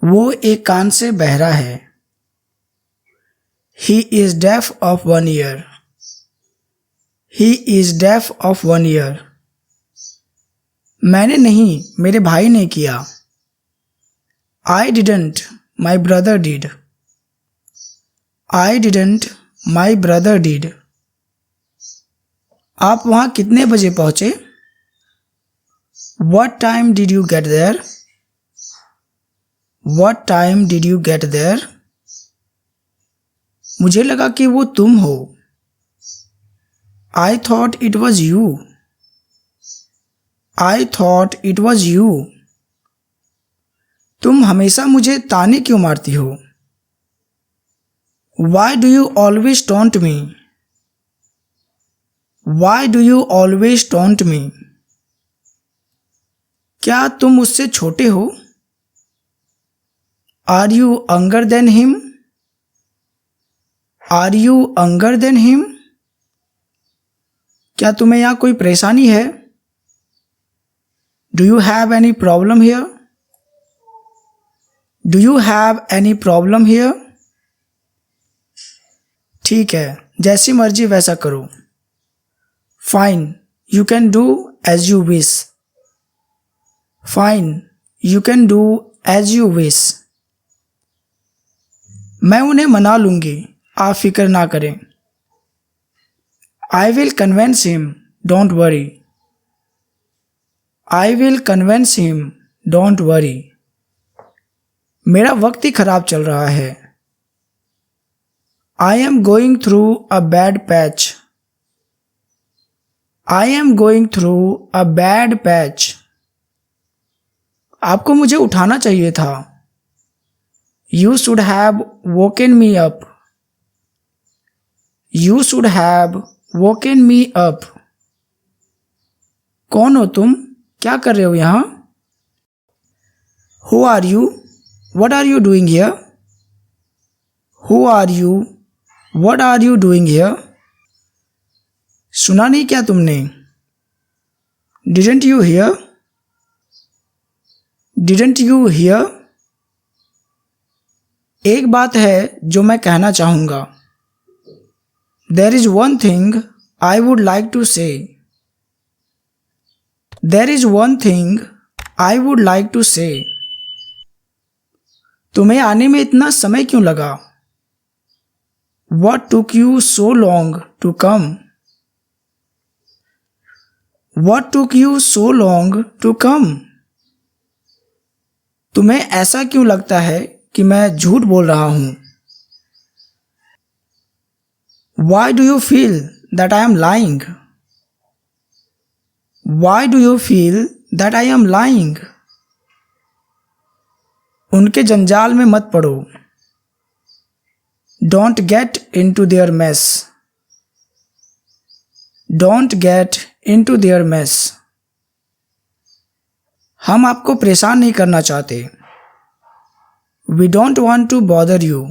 वो एक कान से बहरा है। He is deaf of one ear. He is deaf of one ear. मैंने नहीं, मेरे भाई ने किया। I didn't, my brother did. I didn't, my brother did. आप वहाँ कितने बजे पहुँचे? What time did you get there? What time did you get there? मुझे लगा कि वो तुम हो। I thought it was you. I thought it was you. तुम हमेशा मुझे ताने क्यों मारती हो? Why do you always taunt me? Why do you always taunt me? क्या तुम मुझसे छोटे हो? Are you younger than him? Are you younger than him? क्या तुम्हें यहाँ कोई परेशानी है? Do you have any problem here? Do you have any problem here? ठीक है, जैसी मर्जी वैसा करो। Fine, you can do as you wish. Fine, you can do as you wish. मैं उन्हें मना लूंगी, आप फिक्र ना करें। I will convince him, don't worry. I will convince him, don't worry. मेरा वक्त ही खराब चल रहा है। I am going through a bad patch. I am going through a bad patch. आपको मुझे उठाना चाहिए था। You should have woken me up. You should have woken me up. कौन हो तुम? क्या कर रहे हो यहाँ? Who are you? What are you doing here? Who are you? What are you doing here? सुना नहीं क्या तुमने? Didn't you hear? Didn't you hear? एक बात है जो मैं कहना चाहूँगा। There is one thing I would like to say. There is one thing I would like to say. तुम्हें आने में इतना समय क्यों लगा? What took you so long to come? What took you so long to come? तुम्हें ऐसा क्यों लगता है कि मैं झूठ बोल रहा हूँ? Why do you feel that I am lying? Why do you feel that I am lying? उनके जंजाल में मत पड़ो। Don't get into their mess. Don't get into their mess. हम आपको परेशान नहीं करना चाहते। We don't want to bother you.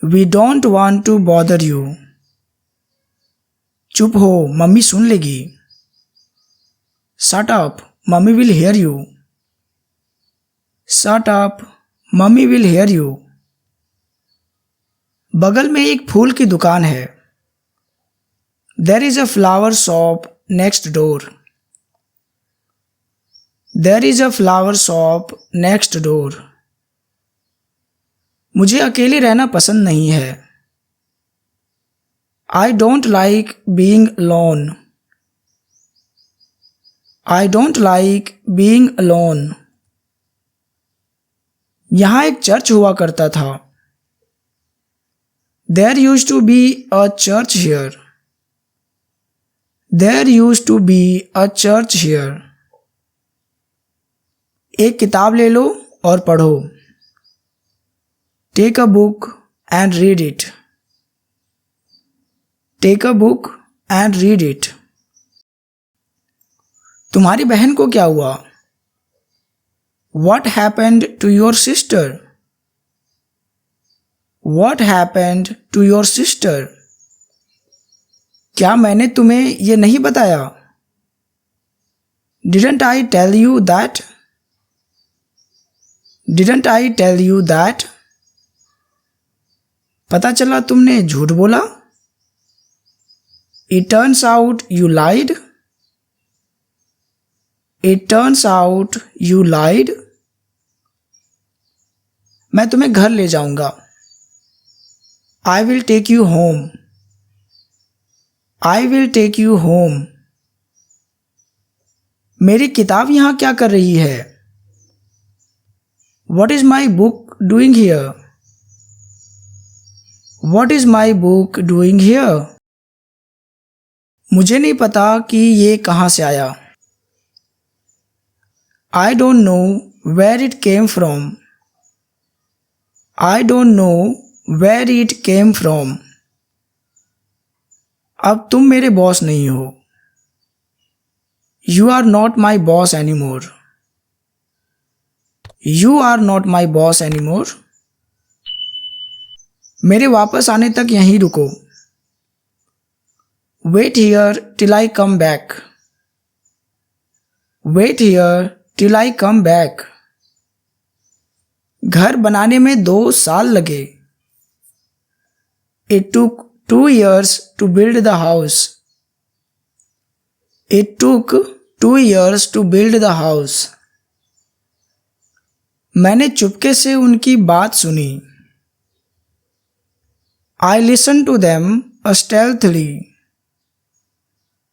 We don't want to bother you. चुप हो, मम्मी सुन लेगी। Shut up, mommy will hear you. Shut up, mommy will hear you. बगल में एक फूल की दुकान है। There is a flower shop next door. There is a flower shop next door. मुझे अकेले रहना पसंद नहीं है। I don't like being alone. I don't like being alone. यहाँ एक चर्च हुआ करता था। There used to be a church here. There used to be a church here. एक किताब ले लो और पढ़ो। Take a book and read it. Take a book and read it. तुम्हारी बहन को क्या हुआ? What happened to your sister? What happened to your sister? क्या मैंने तुम्हें ये नहीं बताया? Didn't I tell you that? Didn't I tell you that? पता चला तुमने झूठ बोला. It turns out you lied. It turns out you lied. मैं तुम्हें घर ले जाऊंगा. I will take you home. I will take you home. मेरी किताब यहाँ क्या कर रही है? What is my book doing here? What is my book doing here? मुझे नहीं पता कि ये कहाँ से आया. I don't know where it came from. I don't know where it came from. अब तुम मेरे बॉस नहीं हो. You are not my boss anymore. You are not my boss anymore. मेरे वापस आने तक यहीं रुको. Wait here till I come back. Wait here till I come back. घर बनाने में 2 साल लगे. It took 2 years to build the house. It took 2 years to build the house. मैंने चुपके से उनकी बात सुनी. I listened to them stealthily.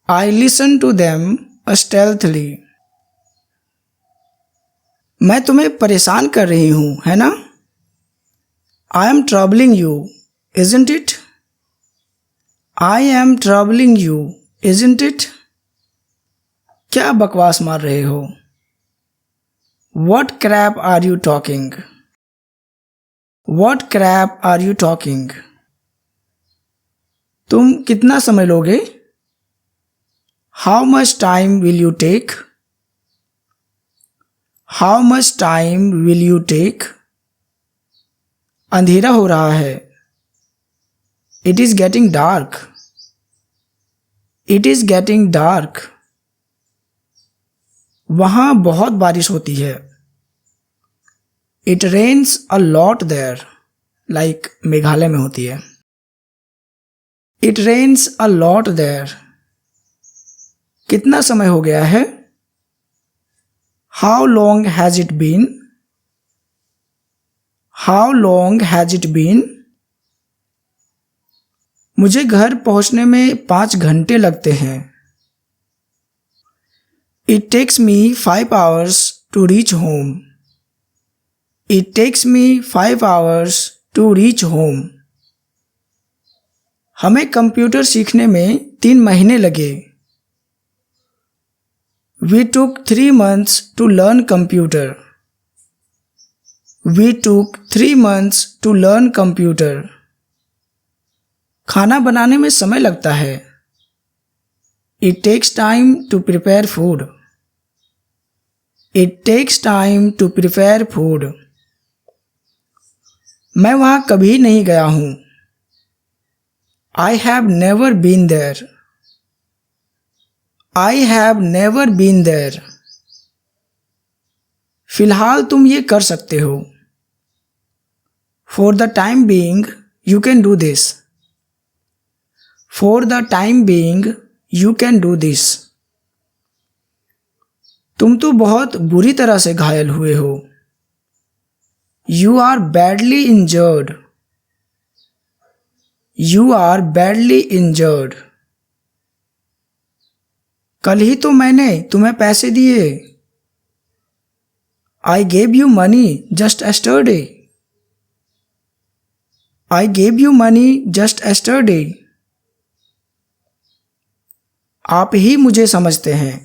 I listened to them stealthily. मैं तुम्हें परेशान कर रही हूँ, है ना? I am troubling you, isn't it? I am troubling you, isn't it? क्या बकवास मार रहे हो? What crap are you talking? What crap are you talking? तुम कितना समय लोगे? How much time will you take? How much time will you take? अंधेरा हो रहा है. It is getting dark. It is getting dark. वहाँ बहुत बारिश होती है. It rains a lot there. Like Meghalaya में होती है. It rains a lot there. कितना समय हो गया है? How long has it been? How long has it been? मुझे घर पहुंचने में 5 घंटे लगते हैं. It takes me 5 hours to reach home. It takes me 5 hours to reach home. हमें कंप्यूटर सीखने में 3 महीने लगे. We took 3 months to learn computer. We took 3 months to learn computer. खाना बनाने में समय लगता है. It takes time to prepare food. It takes time to prepare food. मैं वहाँ कभी नहीं गया हूँ. I have never been there. I have never been there. फिलहाल तुम ये कर सकते हो. For the time being, you can do this. For the time being, you can do this. तुम तो बहुत बुरी तरह से घायल हुए हो. You are badly injured. You are badly injured. कल ही तो मैंने तुम्हें पैसे दिए. I gave you money just yesterday. I gave you money just yesterday. आप ही मुझे समझते हैं.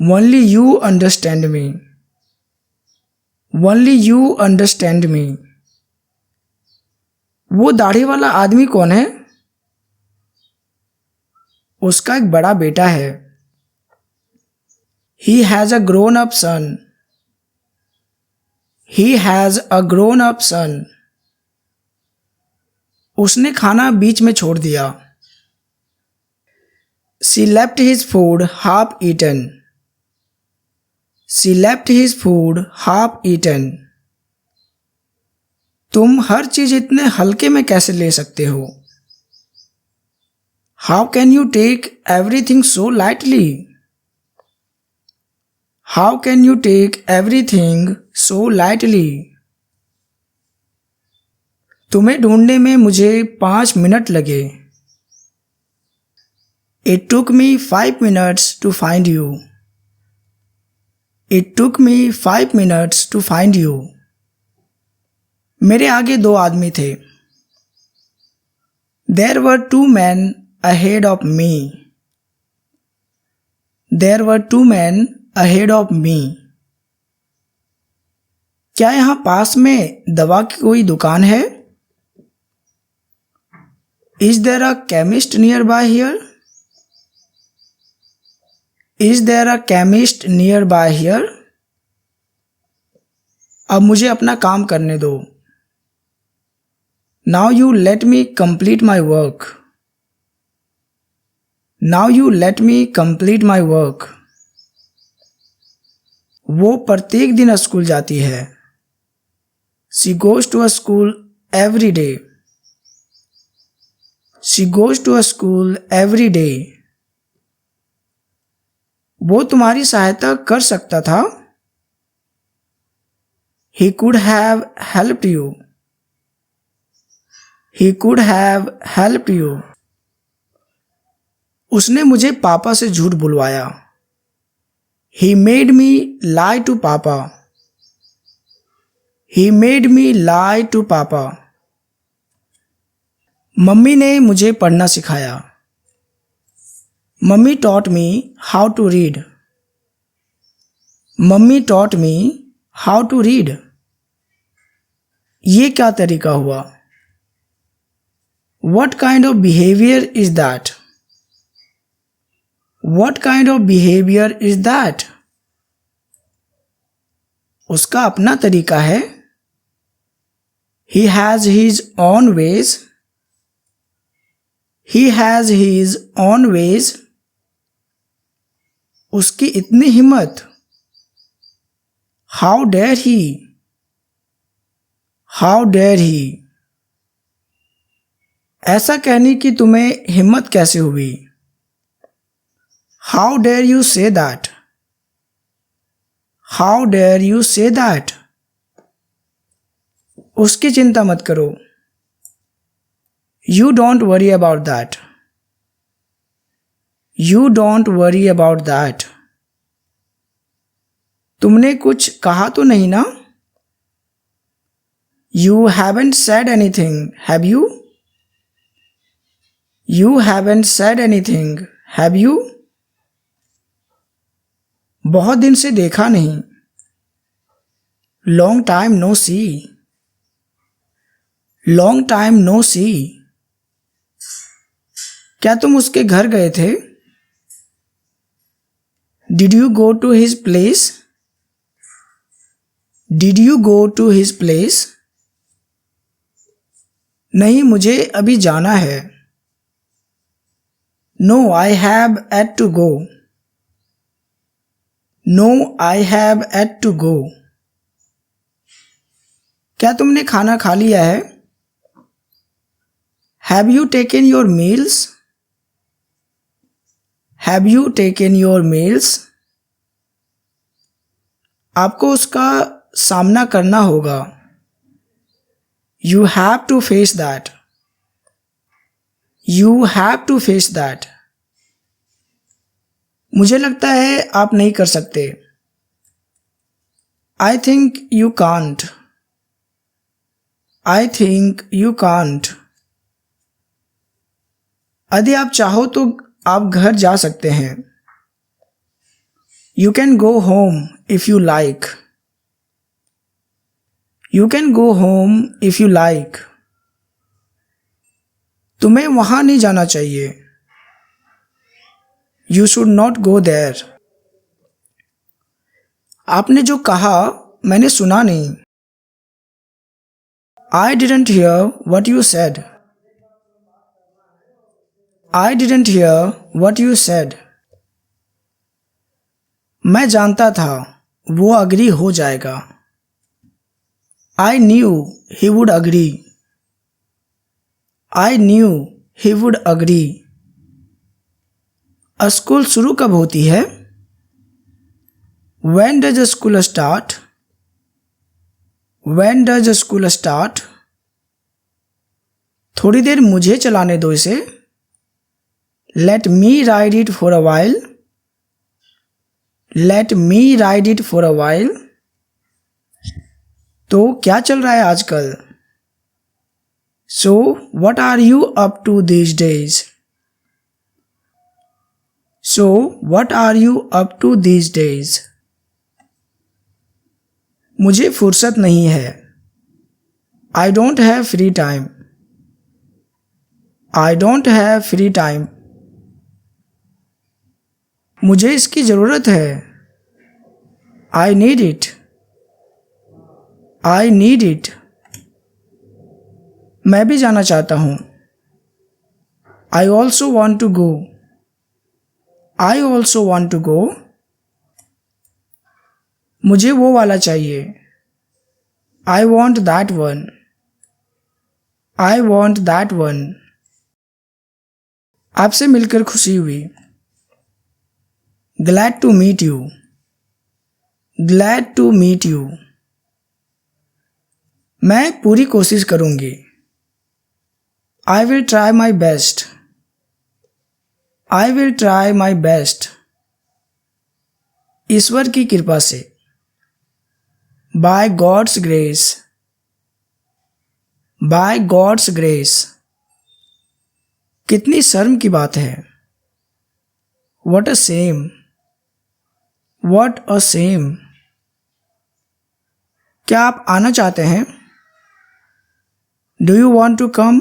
Only you understand me. Only you understand me. वो दाढ़ी वाला आदमी कौन है? उसका एक बड़ा बेटा है. He has a grown-up son. He has a grown-up son. उसने खाना बीच में छोड़ दिया. She left his food half eaten. She left his food half eaten. तुम हर चीज इतने हल्के में कैसे ले सकते हो? How can you take everything so lightly? How can you take everything so lightly? तुम्हें ढूंढने में मुझे 5 मिनट लगे. It took me 5 minutes to find you. It took me 5 minutes to find you. मेरे आगे 2 आदमी थे. There were 2 men ahead of me. There were 2 men ahead of me. क्या यहाँ पास में दवा की कोई दुकान है? Is there a chemist nearby here? Is there a chemist nearby here? अब मुझे अपना काम करने दो. Now you let me complete my work. Now you let me complete my work. वो प्रत्येक दिन स्कूल जाती है. She goes to a school every day. She goes to a school every day. वो तुम्हारी सहायता कर सकता था. He could have helped you. He could have helped you. उसने मुझे पापा से झूठ बुलवाया. He made me lie to Papa. He made me lie to Papa. Mummy ने मुझे पढ़ना सिखाया. Mummy taught me how to read. Mummy taught me how to read. ये क्या तरीका हुआ? What kind of behavior is that? What kind of behavior is that? उसका अपना तरीका है. He has his own ways. He has his own ways. उसकी इतनी हिम्मत. How dare he? How dare he? ऐसा कहने की तुम्हें हिम्मत कैसे हुई? How dare you say that? How dare you say that? उसकी चिंता मत करो. You don't worry about that. You don't worry about that. तुमने कुछ कहा तो नहीं ना? You haven't said anything, have you? You haven't said anything, have you? बहुत दिन से देखा नहीं. Long time no see. Long time no see. क्या तुम उसके घर गए थे? Did you go to his place? Did you go to his place? नहीं, मुझे अभी जाना है. No, I have had to go. No, I have had to go. क्या तुमने खाना खा लिया है? Have you taken your meals? Have you taken your meals? आपको उसका सामना करना होगा. You have to face that. You have to face that. मुझे लगता है आप नहीं कर सकते. I think you can't. I think you can't. यदि आप चाहो तो आप घर जा सकते हैं. You can go home if you like. You can go home if you like. तुम्हें वहां नहीं जाना चाहिए. You should not go there. आपने जो कहा मैंने सुना नहीं. I didn't hear what you said. I didn't hear what you said. मैं जानता था वो अग्री हो जाएगा। I knew he would agree. I knew he would agree. School शुरू कब होती है? When does school start? When does school start? थोड़ी देर मुझे चलाने दो इसे। Let me ride it for a while. Let me ride it for a while. तो क्या चल रहा है आजकल? So what are you up to these days? So what are you up to these days? मुझे फुर्सत नहीं है। I don't have free time. I don't have free time. मुझे इसकी ज़रूरत है। I need it. I need it. मैं भी जाना चाहता हूँ। I also want to go. I also want to go. मुझे वो वाला चाहिए। I want that one. I want that one. आपसे मिलकर खुशी हुई। Glad to meet you. Glad to meet you. मैं पूरी कोशिश करूँगी। I will try my best. I will try my best. ईश्वर की कृपा से। By God's grace. By God's grace. कितनी शर्म की बात है। What a shame. What a shame. क्या आप आना चाहते हैं? Do you want to come?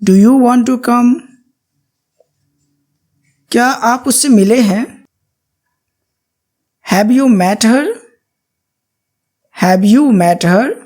Do you want to come? क्या आप उससे मिले हैं? Have you met her? Have you met her?